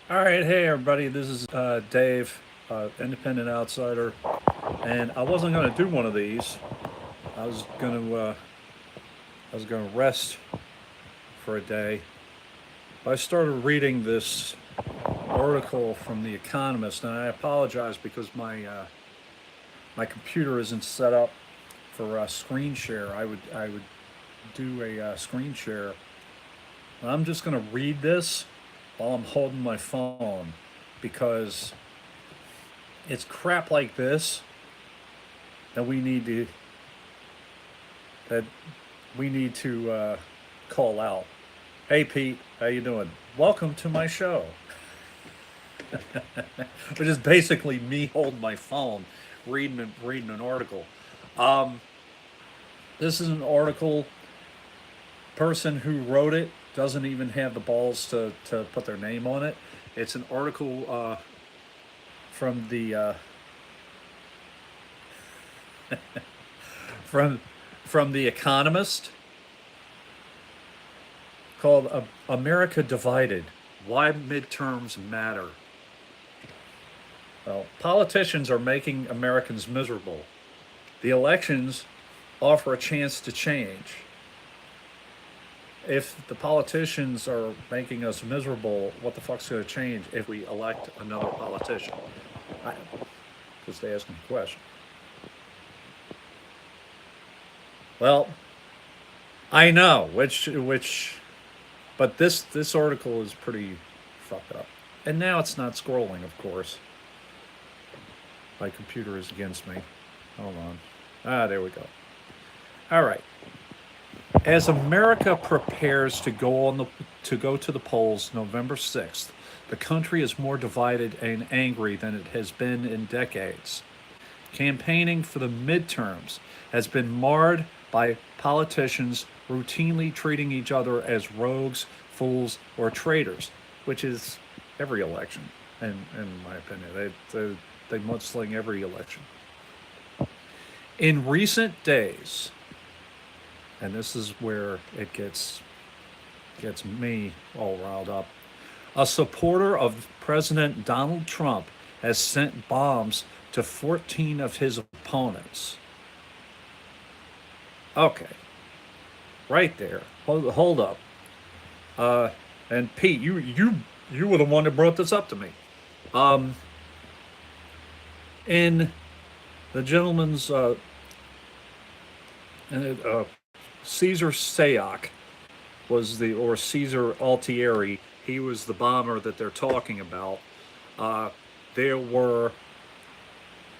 All right, hey everybody, this is Dave, independent outsider, and I wasn't going to do one of these. I was going to rest for a day. But I started reading this article from The Economist, and I apologize because my computer isn't set up for screen share. I would do a screen share. And I'm just going to read this while I'm holding my phone because it's crap like this that we need to that we need to call out. Hey Pete, how you doing? Welcome to my show, which is basically me holding my phone, reading an article. Um, this is an article. Person who wrote it doesn't even have the balls to put their name on it. It's an article from from from the Economist called "America Divided: Why Midterms Matter." Well, politicians are making Americans miserable. The elections offer a chance to change. If the politicians are making us miserable, what the fuck's going to change if we elect another politician? Just asking the question. Well, I know but this article is pretty fucked up. And now it's not scrolling, of course. My computer is against me. Hold on. There we go. All right. As America prepares to go to the polls November 6th, the country is more divided and angry than it has been in decades. Campaigning for the midterms has been marred by politicians routinely treating each other as rogues, fools, or traitors, which is every election, in my opinion. They mudsling every election. In recent days, and this is where it gets me all riled up. A supporter of President Donald Trump has sent bombs to 14 of his opponents. Okay, right there. Hold up. And Pete, you were the one that brought this up to me. Um, in the gentleman's uh, Caesar Sayoc was the or Caesar Altieri. He was the bomber that they're talking about. Uh, there were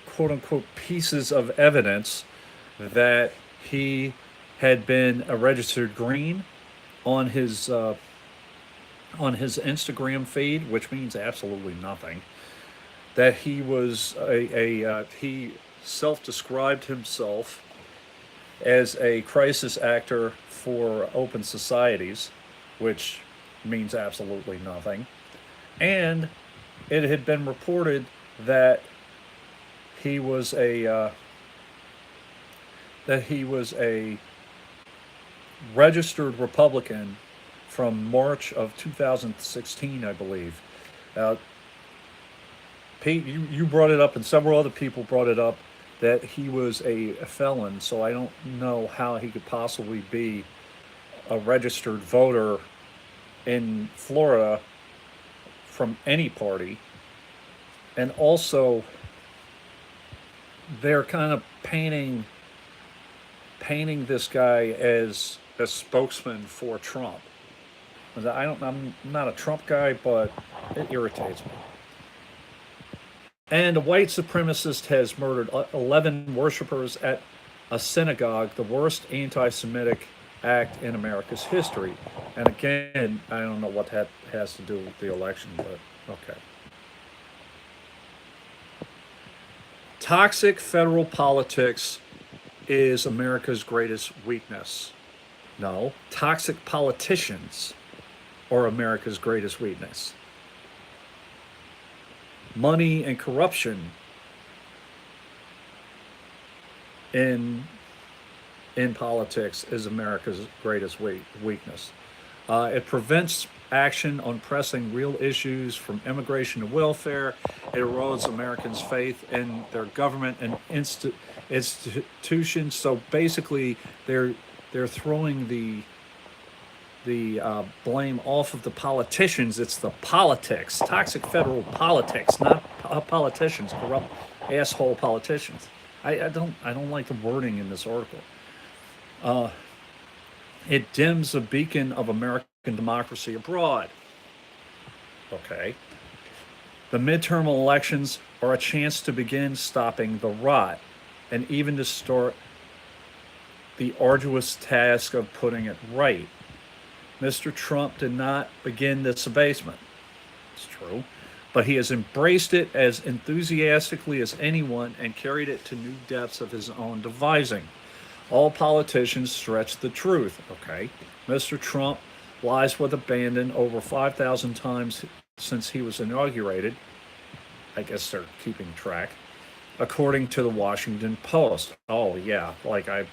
quote unquote pieces of evidence that he had been a registered green on his Instagram feed, which means absolutely nothing. That he was he self-described himself as a crisis actor for open societies, which means absolutely nothing. And it had been reported that he was a registered Republican from March of 2016, I believe. Uh, Pete, you brought it up, and several other people brought it up that he was a felon. So I don't know how he could possibly be a registered voter in Florida from any party. And also, they're kind of painting this guy as a spokesman for Trump. I'm not a Trump guy, but it irritates me. And a white supremacist has murdered 11 worshippers at a synagogue, the worst anti Semitic act in America's history. And again, I don't know what that has to do with the election, but okay. Toxic federal politics is America's greatest weakness. No, toxic politicians are America's greatest weakness. Money and corruption in politics is America's greatest weakness. It prevents action on pressing real issues from immigration to welfare. It erodes Americans' faith in their government and institutions. So basically, they're throwing the blame off of the politicians. It's the politics, toxic federal politics, not politicians, corrupt asshole politicians. I don't like the wording in this article. It dims the beacon of American democracy abroad. Okay. The midterm elections are a chance to begin stopping the rot and even to start the arduous task of putting it right. Mr. Trump did not begin this abasement. It's true. But he has embraced it as enthusiastically as anyone and carried it to new depths of his own devising. All politicians stretch the truth, okay? Mr. Trump lies with abandon over 5,000 times since he was inaugurated. I guess they're keeping track. According to the Washington Post. Oh, yeah, like I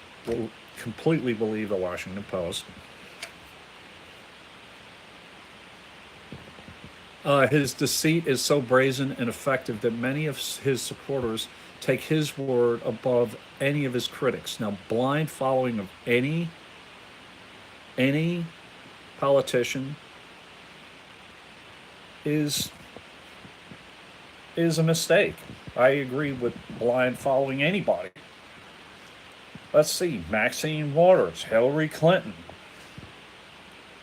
completely believe the Washington Post. His deceit is so brazen and effective that many of his supporters take his word above any of his critics. Now, blind following of any politician is a mistake. I agree with blind following anybody. Let's see, Maxine Waters, Hillary Clinton,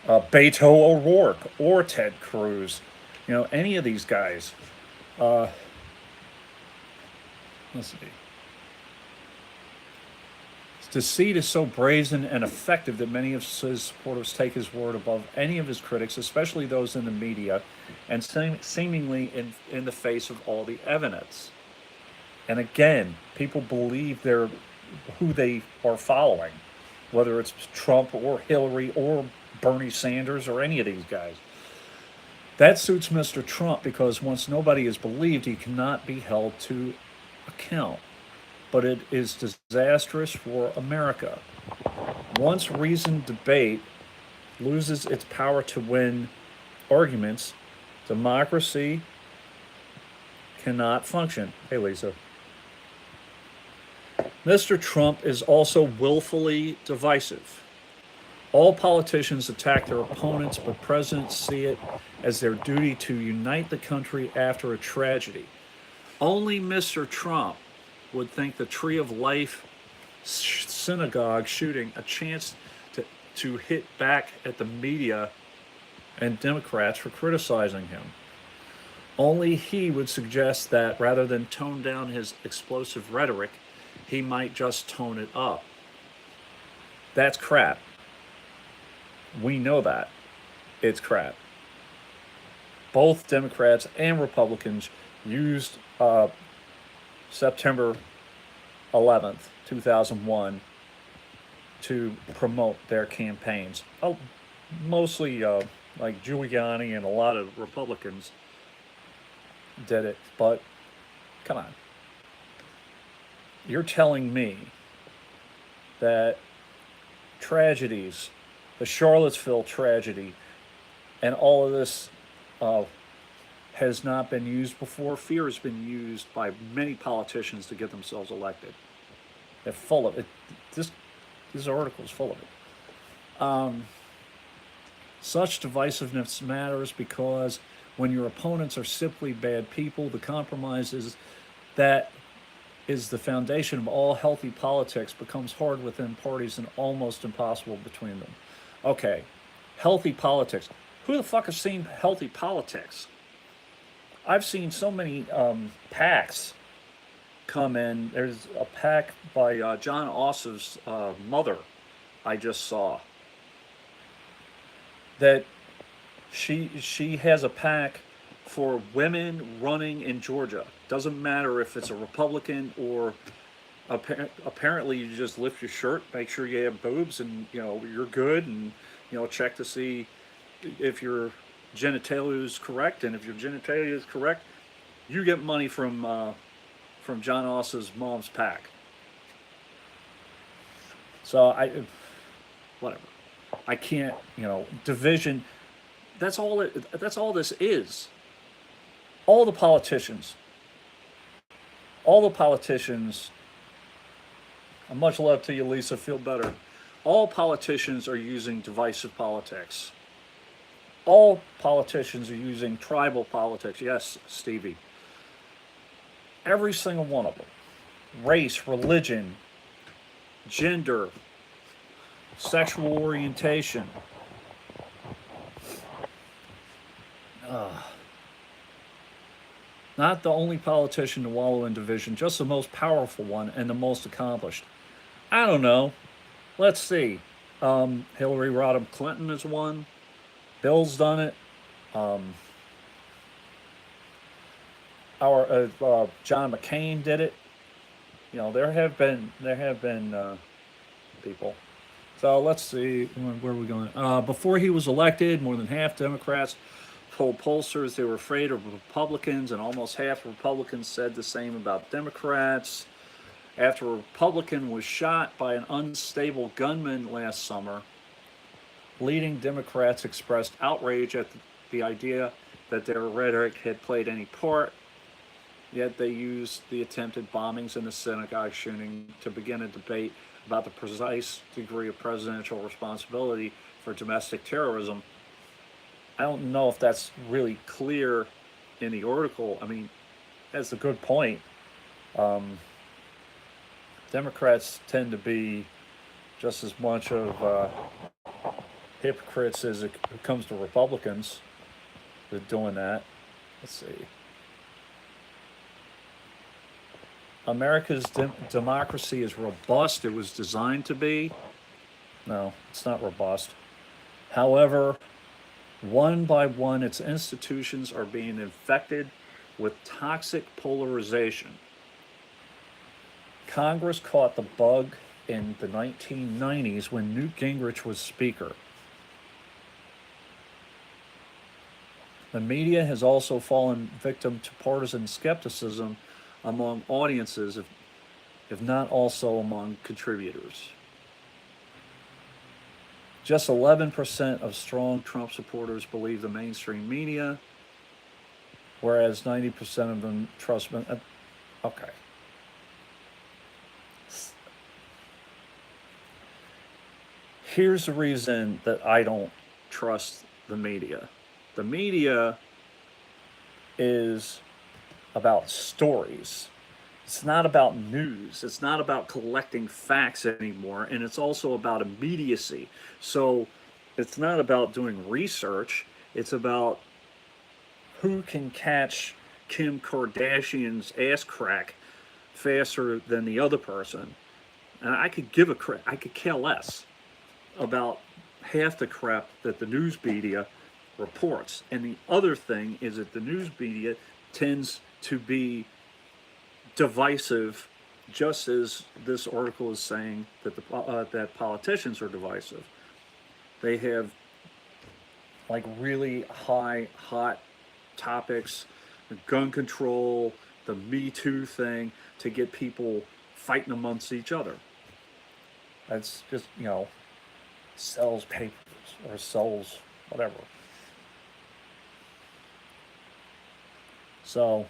Beto O'Rourke, or Ted Cruz. You know, any of these guys. Let's see. His deceit is so brazen and effective that many of his supporters take his word above any of his critics, especially those in the media, and seemingly in the face of all the evidence. And again, people believe they're who they are following, whether it's Trump or Hillary or Bernie Sanders or any of these guys. That suits Mr. Trump because once nobody is believed, he cannot be held to account. But it is disastrous for America. Once reasoned debate loses its power to win arguments, democracy cannot function. Hey, Lisa. Mr. Trump is also willfully divisive. All politicians attack their opponents, but presidents see it as their duty to unite the country after a tragedy. Only Mr. Trump would think the Tree of Life synagogue shooting a chance to hit back at the media and Democrats for criticizing him. Only he would suggest that rather than tone down his explosive rhetoric, he might just tone it up. That's crap. We know that. It's crap. Both Democrats and Republicans used September 11th, 2001 to promote their campaigns. Oh, mostly like Giuliani and a lot of Republicans did it, but come on. You're telling me that tragedies, the Charlottesville tragedy, and all of this has not been used before. Fear has been used by many politicians to get themselves elected. They're full of it. This article is full of it. Such divisiveness matters because when your opponents are simply bad people, the compromises that is the foundation of all healthy politics becomes hard within parties and almost impossible between them. Okay, healthy politics. Who the fuck has seen healthy politics? I've seen so many PACs come in. There's a PAC by John Ossoff's mother I just saw. That she has a PAC for women running in Georgia. Doesn't matter if it's a Republican or apparently you just lift your shirt, make sure you have boobs, and you're good, and check to see if your genitalia is correct, and if your genitalia is correct, you get money from John Ossoff's mom's PAC. So whatever. I can't, division. That's all it. That's all this is. All the politicians. All the politicians. Much love to you, Lisa. Feel better. All politicians are using divisive politics. All politicians are using tribal politics. Yes, Stevie. Every single one of them. Race, religion, gender, sexual orientation. Not the only politician to wallow in division, just the most powerful one and the most accomplished. I don't know. Let's see. Hillary Rodham Clinton is one. Bill's done it. Um, our John McCain did it. You know, there have been people. So let's see, where are we going? Before he was elected, more than half Democrats told pollsters they were afraid of Republicans, and almost half Republicans said the same about Democrats. After a Republican was shot by an unstable gunman last summer, leading Democrats expressed outrage at the idea that their rhetoric had played any part. Yet they used the attempted bombings and the synagogue shooting to begin a debate about the precise degree of presidential responsibility for domestic terrorism. I don't know if that's really clear in the article. I mean, that's a good point. Um, Democrats tend to be just as much of hypocrites as it comes to Republicans with doing that. Let's see. America's democracy is robust. It was designed to be. No, it's not robust. However, one by one, its institutions are being infected with toxic polarization. Congress caught the bug in the 1990s when Newt Gingrich was Speaker. The media has also fallen victim to partisan skepticism among audiences, if not also among contributors. Just 11% of strong Trump supporters believe the mainstream media, whereas 90% of them trust. Okay. Here's the reason that I don't trust the media. The media is about stories. It's not about news. It's not about collecting facts anymore. And it's also about immediacy. So it's not about doing research. It's about who can catch Kim Kardashian's ass crack faster than the other person. And I could give a crap. I could care less about half the crap that the news media reports. And the other thing is that the news media tends to be divisive, just as this article is saying that that politicians are divisive. They have like really hot topics, gun control, the Me Too thing, to get people fighting amongst each other. That's just, sells papers or sells whatever. So,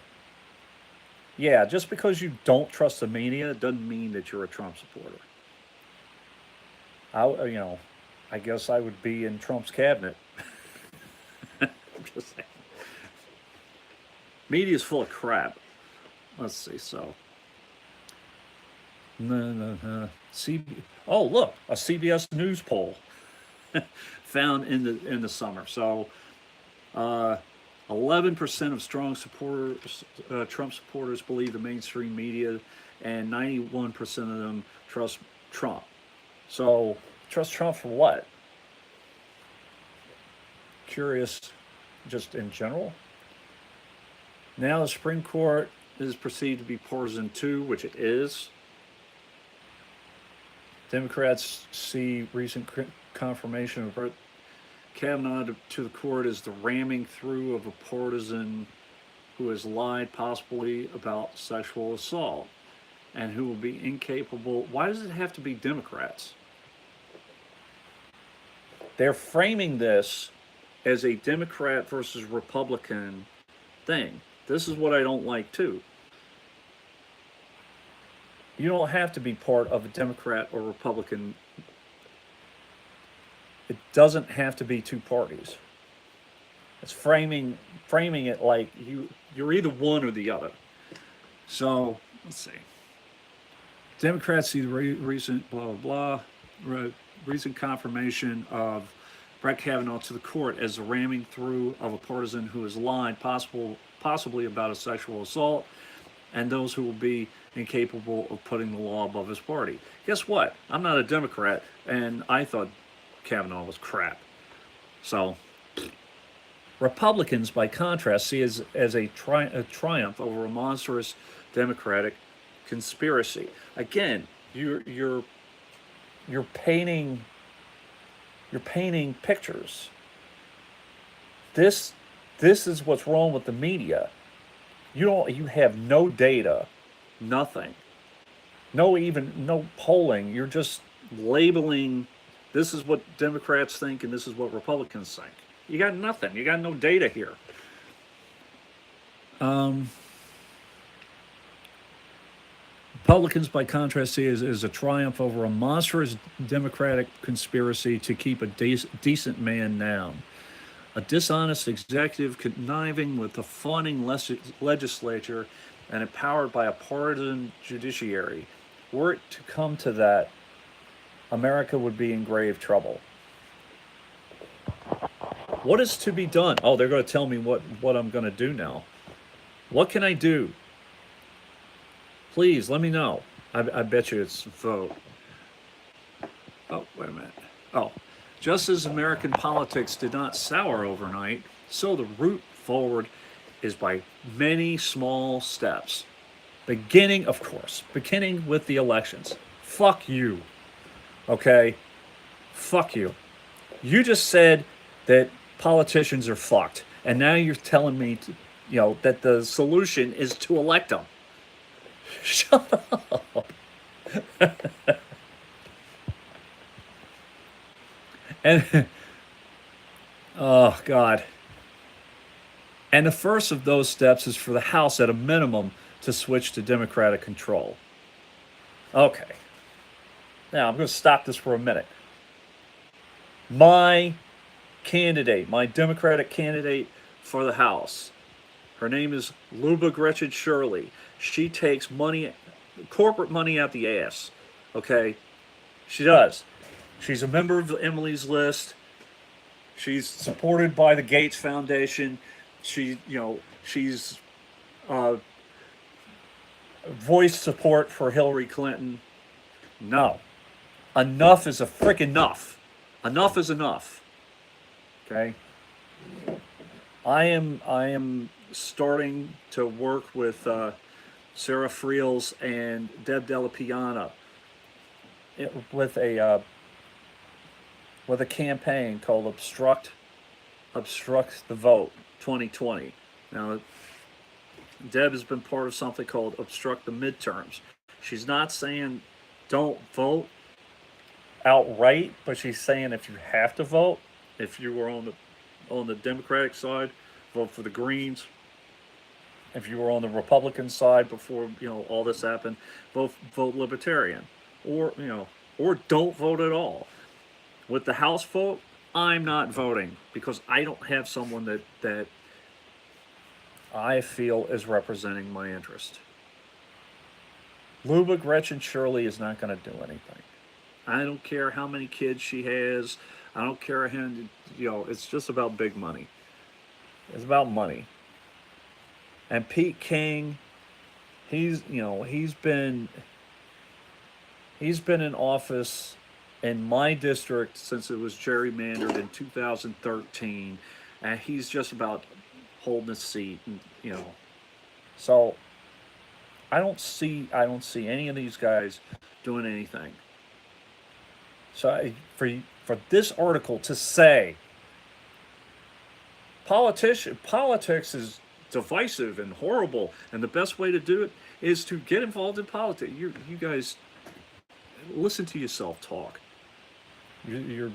yeah, just because you don't trust the media doesn't mean that you're a Trump supporter. I guess I would be in Trump's cabinet. I'm just saying. Media's full of crap. Let's see. So, no. Oh, look, a CBS News poll found in the summer. So, 11% of strong supporters, Trump supporters, believe the mainstream media, and 91% of them trust Trump. So, trust Trump for what? Curious, just in general. Now the Supreme Court is perceived to be partisan too, which it is. Democrats see recent confirmation of Brett Kavanaugh to the court as the ramming through of a partisan who has lied possibly about sexual assault and who will be incapable. Why does it have to be Democrats? They're framing this as a Democrat versus Republican thing. This is what I don't like too. You don't have to be part of a Democrat or Republican. It doesn't have to be two parties. It's framing it like you're either one or the other. So let's see. Democrats see the recent blah blah blah recent confirmation of Brett Kavanaugh to the court as the ramming through of a partisan who has lied possibly about a sexual assault, and those who will be incapable of putting the law above his party. Guess what? I'm not a Democrat, and I thought Kavanaugh was crap. So Republicans, by contrast, see as a triumph over a monstrous Democratic conspiracy. Again, you're painting pictures. This is what's wrong with the media. You have no data, nothing. No polling. You're just labeling this is what Democrats think and this is what Republicans think. You got nothing. You got no data here. Republicans, by contrast, see as a triumph over a monstrous Democratic conspiracy to keep a decent man down. A dishonest executive conniving with the fawning legislature and empowered by a partisan judiciary. Were it to come to that, America would be in grave trouble. What is to be done? Oh, they're going to tell me what I'm going to do now. What can I do? Please, let me know. I bet you it's vote. Oh, wait a minute. Oh, just as American politics did not sour overnight, so the route forward is by many small steps. Beginning with the elections. Fuck you. Okay? Fuck you. You just said that politicians are fucked, and now you're telling me that the solution is to elect them. Shut up. And oh God. And the first of those steps is for the House at a minimum to switch to Democratic control. Okay. Now I'm going to stop this for a minute. My Democratic candidate for the House, her name is Luba Gretchen Shirley. She takes corporate money out the ass. Okay? She does. She's a member of Emily's List. She's supported by the Gates Foundation. She's voiced support for Hillary Clinton. No. Enough is a frick enough. Enough is enough. Okay? I am starting to work with Sarah Friels and Deb Della Piana with a campaign called Obstruct the Vote 2020. Now, Deb has been part of something called Obstruct the Midterms. She's not saying don't vote outright, but she's saying if you have to vote, if you were on the Democratic side, vote for the Greens. If you were on the Republican side before all this happened, vote Libertarian, or don't vote at all. With the House vote, I'm not voting because I don't have someone that I feel is representing my interest. Luba Gretchen Shirley is not going to do anything. I don't care how many kids she has. I don't care it's just about big money. It's about money. And Pete King, he's been in office in my district since it was gerrymandered in 2013, and he's just about holding his seat, and So I don't see any of these guys doing anything. So for this article to say politics is divisive and horrible, and the best way to do it is to get involved in politics. You guys listen to yourself talk. You're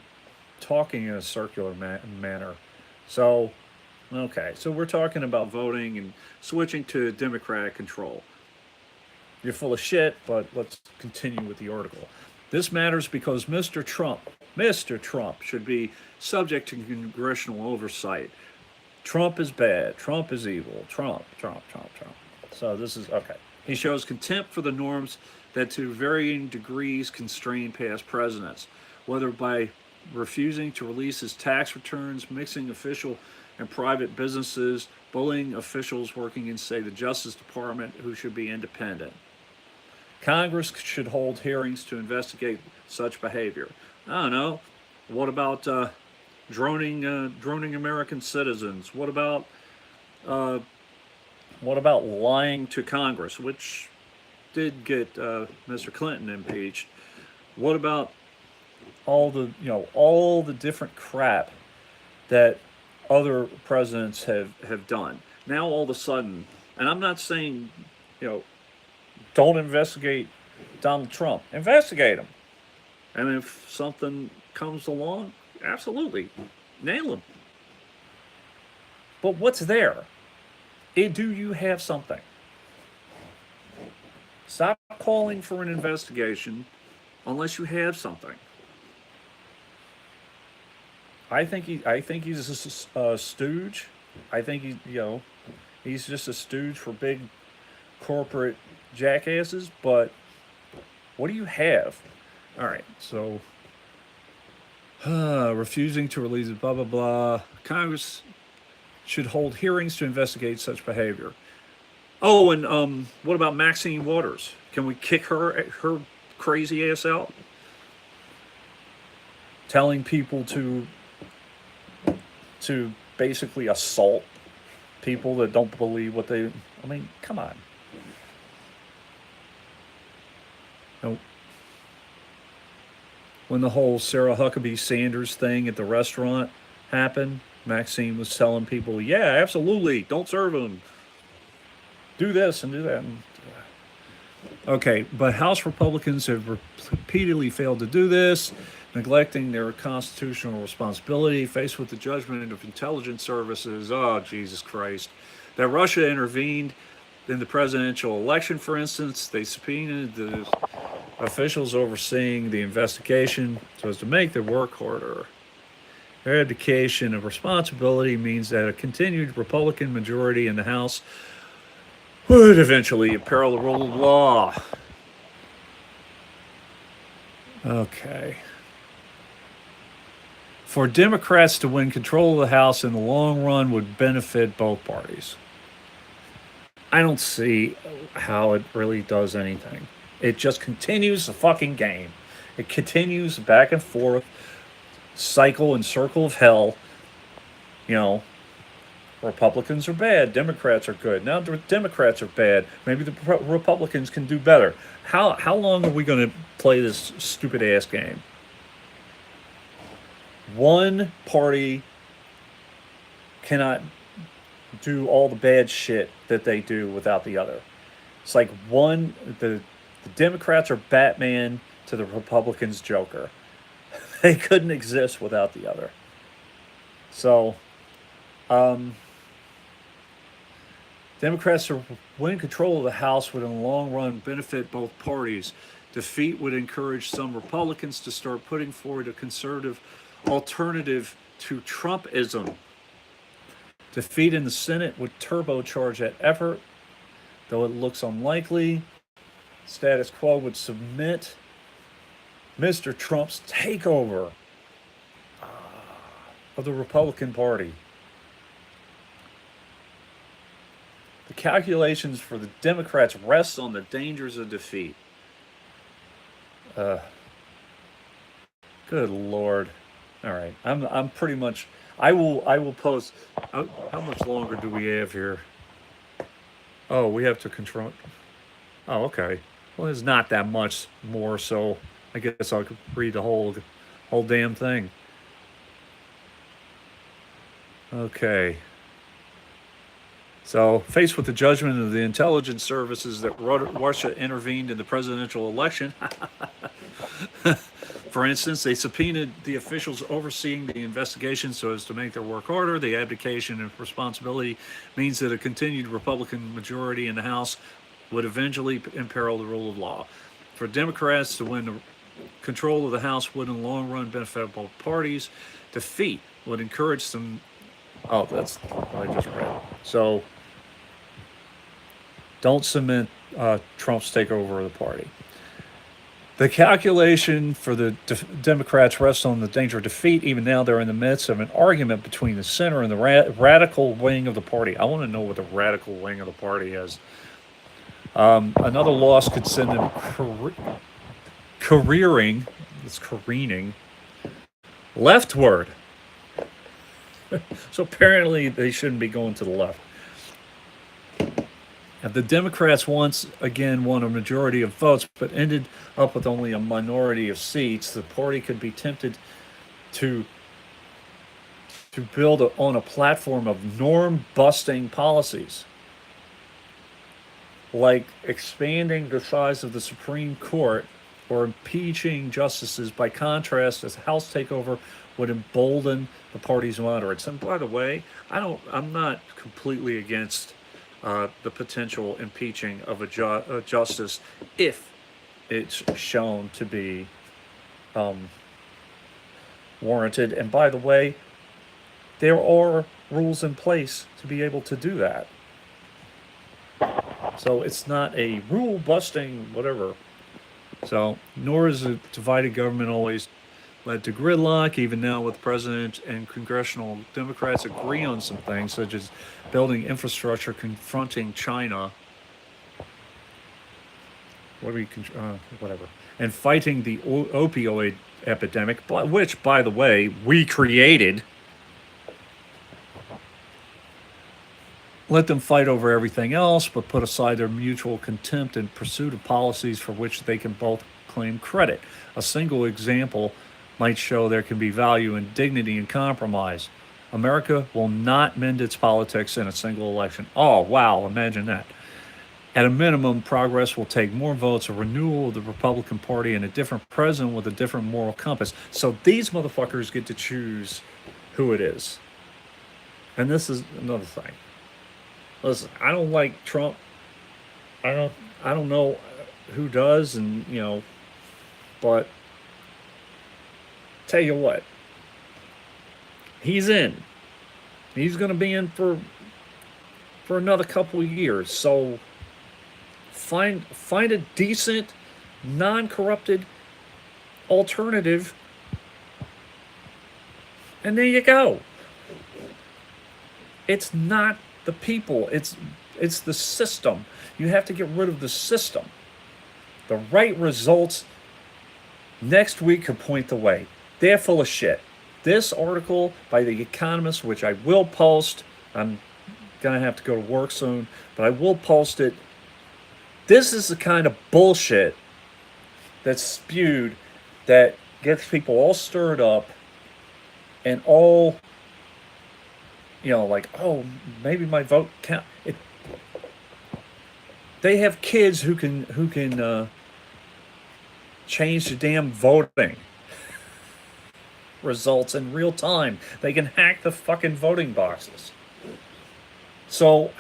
talking in a circular manner. So, okay, so we're talking about voting and switching to Democratic control. You're full of shit, but let's continue with the article. This matters because Mr. Trump should be subject to congressional oversight. Trump is bad. Trump is evil. Trump. So this is okay. He shows contempt for the norms that to varying degrees constrain past presidents, whether by refusing to release his tax returns, mixing official and private businesses, bullying officials working in, say, the Justice Department who should be independent. Congress should hold hearings to investigate such behavior. I don't know. What about droning American citizens? Uh, what about lying to Congress, which did get Mr. Clinton impeached? What about all the different crap that other presidents have done? Now all of a sudden, and I'm not saying, you know, don't investigate Donald Trump. Investigate him. And if something comes along, absolutely nail him. But what's there? Do you have something? Stop calling for an investigation unless you have something. I think he's a stooge. I think he's just a stooge for big corporate jackasses. But what do you have? All right, so refusing to release blah blah blah. Congress should hold hearings to investigate such behavior. Oh, and what about Maxine Waters? Can we kick her crazy ass out? Telling people to basically assault people that don't believe what they. I mean, come on. You when the whole Sarah Huckabee Sanders thing at the restaurant happened, Maxine was telling people, "Yeah, absolutely, don't serve them. Do this and do that." Okay, but House Republicans have repeatedly failed to do this, neglecting their constitutional responsibility, faced with the judgment of intelligence services. Oh, Jesus Christ. That Russia intervened in the presidential election, for instance. They subpoenaed the officials overseeing the investigation so as to make their work harder. Their abdication of responsibility means that a continued Republican majority in the House would eventually imperil the rule of law. Okay. For Democrats to win control of the House in the long run would benefit both parties. I don't see how it really does anything. It just continues the fucking game. It continues back and forth, cycle and circle of hell. You know, Republicans are bad, Democrats are good. Now the Democrats are bad. Maybe the Republicans can do better. How long are we going to play this stupid ass game? One party cannot do all the bad shit that they do without the other. It's like the Democrats are Batman to the Republicans Joker. They couldn't exist without the other. So, Democrats to win control of the House would in the long run benefit both parties. Defeat would encourage some Republicans to start putting forward a conservative alternative to Trumpism. Defeat in the Senate would turbocharge that effort, though it looks unlikely. Status quo would submit Mr. Trump's takeover of the Republican Party. The calculations for the Democrats rest on the dangers of defeat. Good Lord. All right. I'm pretty much I will post how much longer do we have here? Oh, we have to control. Oh, okay. Well, it's not that much more, so I guess I'll read the whole damn thing. Okay. So, faced with the judgment of the intelligence services that Russia intervened in the presidential election, For instance, they subpoenaed the officials overseeing the investigation so as to make their work harder. The abdication of responsibility means that a continued Republican majority in the House would eventually imperil the rule of law. For Democrats to win the control of the House would, in the long run, benefit both parties. Defeat would encourage them. Oh, that's what I just read. So, don't cement Trump's takeover of the party. The calculation for the Democrats rests on the danger of defeat. Even now, they're in the midst of an argument between the center and the radical wing of the party. I want to know what the radical wing of the party is. Another loss could send them careening leftward. So apparently, they shouldn't be going to the left. The Democrats once again won a majority of votes, but ended up with only a minority of seats. The party could be tempted to build on a platform of norm-busting policies, like expanding the size of the Supreme Court or impeaching justices. By contrast, a House takeover would embolden the party's moderates. And by the way, I'm not completely against the potential impeaching of a justice if it's shown to be warranted. And by the way, there are rules in place to be able to do that. So it's not a rule busting whatever. So nor is a divided government always led to gridlock. Even now, with the president and congressional Democrats agree on some things, such as building infrastructure, confronting China, whatever, and fighting the opioid epidemic, which, by the way, we created. Let them fight over everything else, but put aside their mutual contempt in pursuit of policies for which they can both claim credit. A single example might show there can be value in dignity and compromise. America will not mend its politics in a single election. Oh, wow, imagine that. At a minimum, progress will take more votes, a renewal of the Republican Party, and a different president with a different moral compass. So these motherfuckers get to choose who it is. And this is another thing. Listen, I don't like Trump. I don't know who does, and but tell you what, he's in. He's going to be in for another couple of years. So find a decent, non-corrupted alternative, and there you go. It's not the people. It's the system. You have to get rid of the system. The right results next week could point the way. They're full of shit. This article by The Economist, which I will post, I'm going to have to go to work soon, but I will post it. This is the kind of bullshit that's spewed that gets people all stirred up and all, like, oh, maybe my vote count. They have kids who can change the damn voting results in real time. They can hack the fucking voting boxes. So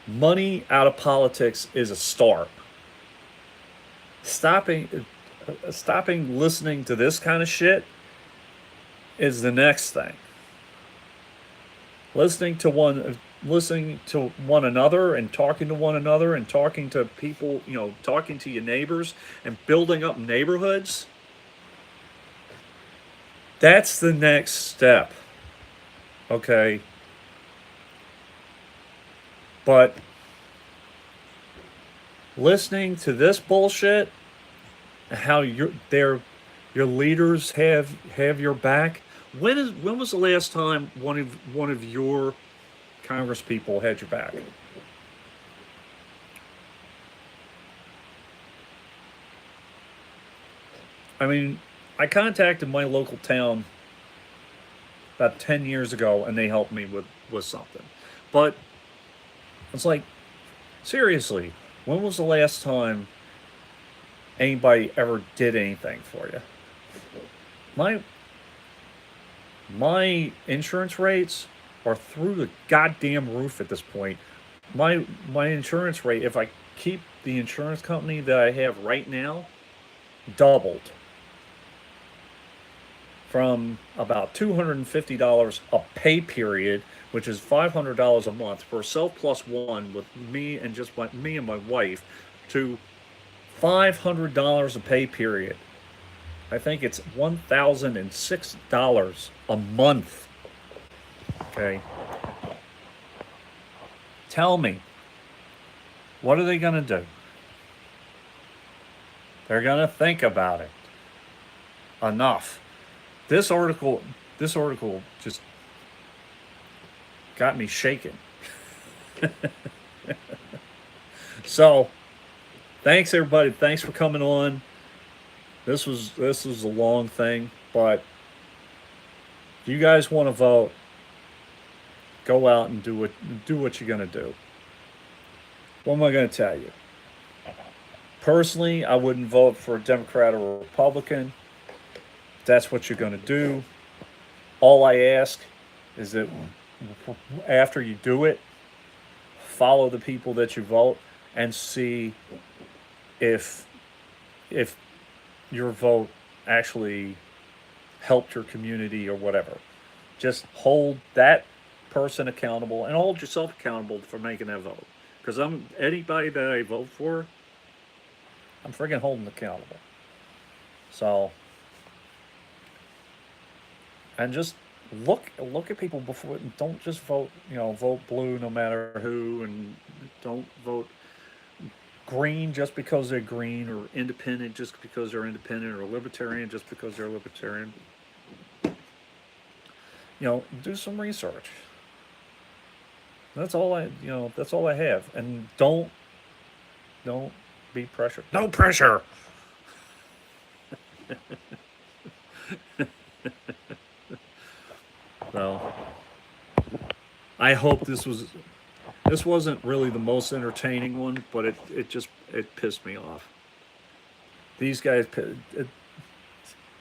money out of politics is a start. Stopping listening to this kind of shit is the next thing. Listening to one another and talking to one another and talking to people, talking to your neighbors and building up neighborhoods. That's the next step. Okay. But listening to this bullshit, how your leaders have your back. When was the last time one of your Congress people had your back? I mean, I contacted my local town about 10 years ago, and they helped me with something. But it's like, seriously, When was the last time anybody ever did anything for you? My my insurance rates are through the goddamn roof at this point. My insurance rate, if I keep the insurance company that I have right now, doubled from about $250 a pay period, which is $500 a month for a self plus one with me and just me and my wife, to $500 a pay period. I think it's $1,006 a month. Okay. Tell me, what are they going to do? They're going to think about it. Enough. This article just got me shaking. So, thanks everybody. Thanks for coming on. This was a long thing, but if you guys want to vote, go out and do what you're gonna do. What am I gonna tell you? Personally, I wouldn't vote for a Democrat or a Republican. If that's what you're gonna do. All I ask is that after you do it, follow the people that you vote and see if your vote actually helped your community or whatever. Just hold that person accountable and hold yourself accountable for making that vote. Because anybody that I vote for, I'm friggin' holding accountable. So, and just look at people before. Don't just vote. Vote blue no matter who, and don't vote green just because they're green, or independent just because they're independent, or libertarian just because they're libertarian. Do some research. That's all I have. And don't be pressured. No pressure. Well, I hope this wasn't really the most entertaining one, but it pissed me off. These guys,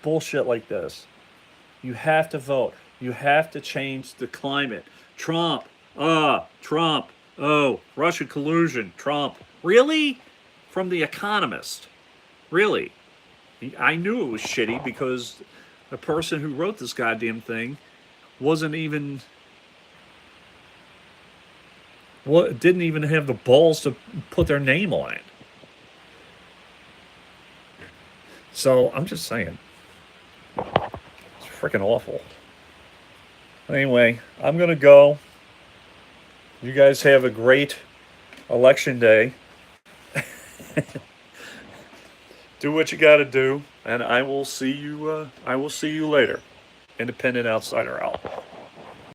bullshit like this. You have to vote. You have to change the climate. Trump. Trump. Oh, Russian collusion. Trump. Really? From The Economist. Really? I knew it was shitty because the person who wrote this goddamn thing didn't even have the balls to put their name on it. So I'm just saying, it's freaking awful. Anyway, I'm gonna go. You guys have a great election day. Do what you got to do, and I will see you. I will see you later. Independent Outsider out.